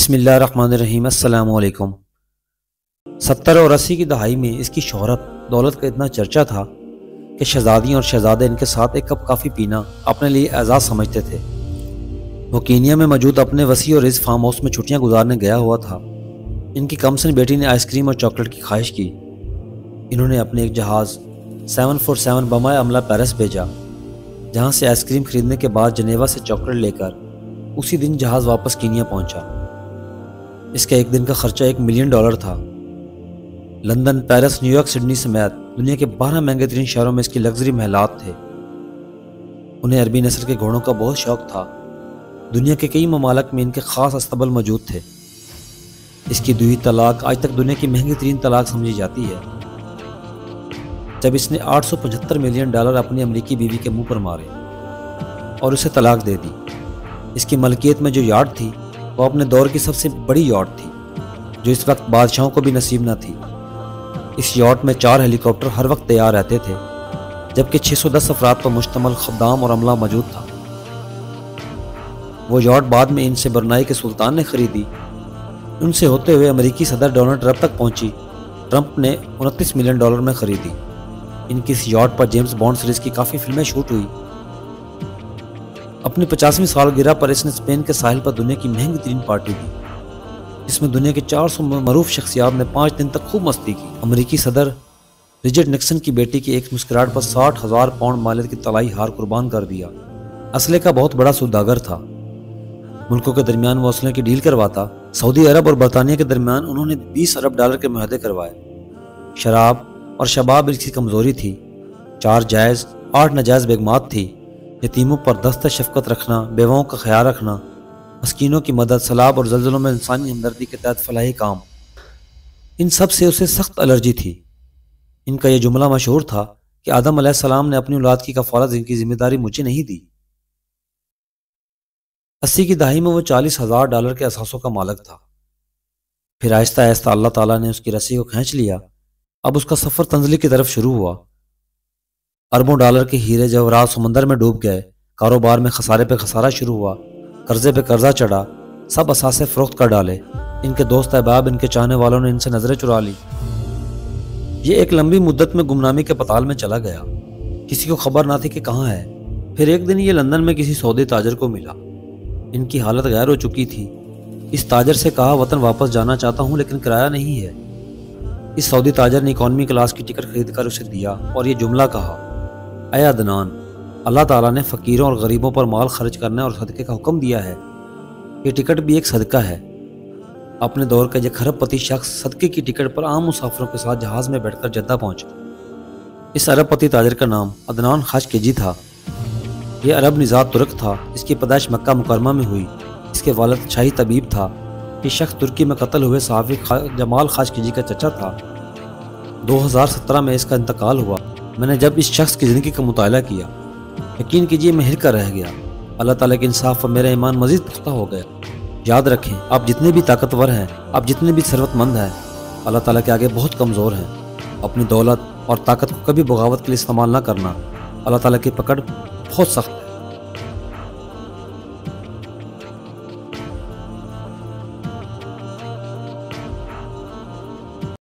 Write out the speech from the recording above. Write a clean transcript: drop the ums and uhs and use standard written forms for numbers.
بسم اللہ الرحمن الرحیم۔ السلام علیکم۔ 70 اور 80 کی دہائی میں اس کی شہرت دولت کا اتنا چرچا تھا کہ شہزادیاں اور شہزادے ان کے ساتھ ایک کپ کافی پینا اپنے لیے اعزاز سمجھتے تھے۔ وہ کینیا میں موجود اپنے وسیع اور رز فارم ہاؤس میں چھٹیاں گزارنے گیا ہوا تھا۔ ان کی کمسن بیٹی نے آئس کریم اور چاکلیٹ کی خواہش کی۔ انہوں نے اپنے ایک جہاز 747 بمائے عملہ پیرس بھیجا، جہاں سے آئس کریم خریدنے کے بعد جنیوا سے چاکلیٹ لے کر اسی دن جہاز واپس کینیا پہنچا۔ اس کا ایک دن کا خرچہ $1 ملین تھا۔ London, Paris, new York, Sydney سمیت دنیا کے 12 مہنگے ترین شہروں میں اس کی لگژری محلات تھے۔ انہیں عربی نسل کے گھوڑوں کا بہت شوق تھا۔ دنیا کے کئی ممالک میں ان کے خاص استبل موجود تھے۔ اس کی دوئی طلاق آج تک دنیا کی مہنگی ترین طلاق سمجھی جاتی ہے، جب اس نے $875 ملین اپنی امریکی بیوی کے منہ پر مارے اور اسے طلاق دے دی۔ اس کی ملکیت میں جو یاٹ تھی وہ اپنے دور کی سب سے بڑی یاٹ تھی، جو اس وقت بادشاہوں کو بھی نصیب نہ تھی۔ اس یاٹ میں 4 ہیلی کاپٹر ہر وقت تیار رہتے تھے، جبکہ 610 افراد پر مشتمل خدام اور عملہ موجود تھا۔ وہ یاٹ بعد میں ان سے برنائی کے سلطان نے خریدی۔ ان سے ہوتے ہوئے امریکی صدر ڈونلڈ ٹرمپ تک پہنچی۔ ٹرمپ نے $29 ملین میں خریدی۔ ان کی اس یاٹ پر جیمز بانڈ سیریز کی کافی فلمیں شوٹ ہوئی۔ اپنی 50ویں سالگرہ پر اس نے اسپین کے ساحل پر دنیا کی مہنگی ترین پارٹی دی، جس میں دنیا کے 400 معروف شخصیات نے 5 دن تک خوب مستی کی۔ امریکی صدر رچرڈ نکسن کی بیٹی کی ایک مسکراہٹ پر 60,000 پاؤنڈ مالیت کی طلائی ہار قربان کر دیا۔ اسلحے کا بہت بڑا سوداگر تھا۔ ملکوں کے درمیان وہ اسلحے کی ڈیل کرواتا۔ سعودی عرب اور برطانیہ کے درمیان انہوں نے $20 ارب کے معاہدے کروائے۔ شراب اور شباب اس کی کمزوری تھی۔ 4 جائز 8 ناجائز بیگمات تھی۔ یتیموں پر دست شفقت رکھنا، بیواؤں کا خیال رکھنا، مسکینوں کی مدد، سیلاب اور زلزلوں میں انسانی ہمدردی کے تحت فلاحی کام، ان سب سے اسے سخت الرجی تھی۔ ان کا یہ جملہ مشہور تھا کہ آدم علیہ السلام نے اپنی اولاد کی کفالت کی ذمہ داری مجھے نہیں دی۔ 80 کی دہائی میں وہ $40,000 کے اثاثوں کا مالک تھا۔ پھر آہستہ آہستہ اللہ تعالیٰ نے اس کی رسی کو کھینچ لیا۔ اب اس کا سفر تنزلی کی طرف شروع ہوا۔ اربوں ڈالر کے ہیرے جواہرات سمندر میں ڈوب گئے۔ کاروبار میں خسارے پہ خسارہ شروع ہوا۔ قرضے پہ قرضہ چڑھا۔ سب اثاثے فروخت کر ڈالے۔ ان کے دوست احباب، ان کے چاہنے والوں نے ان سے نظریں چرا لی۔ یہ ایک لمبی مدت میں گمنامی کے پتال میں چلا گیا۔ کسی کو خبر نہ تھی کہ کہاں ہے۔ پھر ایک دن یہ لندن میں کسی سودے تاجر کو ملا۔ ان کی حالت غیر ہو چکی تھی۔ اس تاجر سے کہا وطن واپس جانا چاہتا ہوں لیکن کرایہ نہیں ہے۔ اس سعودی تاجر نے اکانومی کلاس کی ٹکٹ خرید کر اسے دیا اور یہ جملہ کہا، اے عدنان، اللہ تعالیٰ نے فقیروں اور غریبوں پر مال خرچ کرنے اور صدقے کا حکم دیا ہے۔ یہ ٹکٹ بھی ایک صدقہ ہے۔ اپنے دور کا یہ کھرب پتی شخص صدقے کی ٹکٹ پر عام مسافروں کے ساتھ جہاز میں بیٹھ کر جدہ پہنچا۔ اس عرب پتی تاجر کا نام عدنان خاشقجی تھا۔ یہ عرب نژاد ترک تھا۔ اس کی پیدائش مکہ مکرمہ میں ہوئی۔ اس کے والد شاہی طبیب تھا۔ یہ شخص ترکی میں قتل ہوئے صحافی جمال خاشقجی کا چچا تھا۔ 2017 میں اس کا انتقال ہوا۔ میں نے جب اس شخص کی زندگی کا مطالعہ کیا، یقین کیجئے میں ہل کر رہ گیا۔ اللہ تعالیٰ کے انصاف پر میرا ایمان مزید پختہ ہو گیا۔ یاد رکھیں، آپ جتنے بھی طاقتور ہیں، آپ جتنے بھی ثروت مند ہیں، اللہ تعالیٰ کے آگے بہت کمزور ہیں۔ اپنی دولت اور طاقت کو کبھی بغاوت کے لیے استعمال نہ کرنا۔ اللہ تعالیٰ کی پکڑ بہت سخت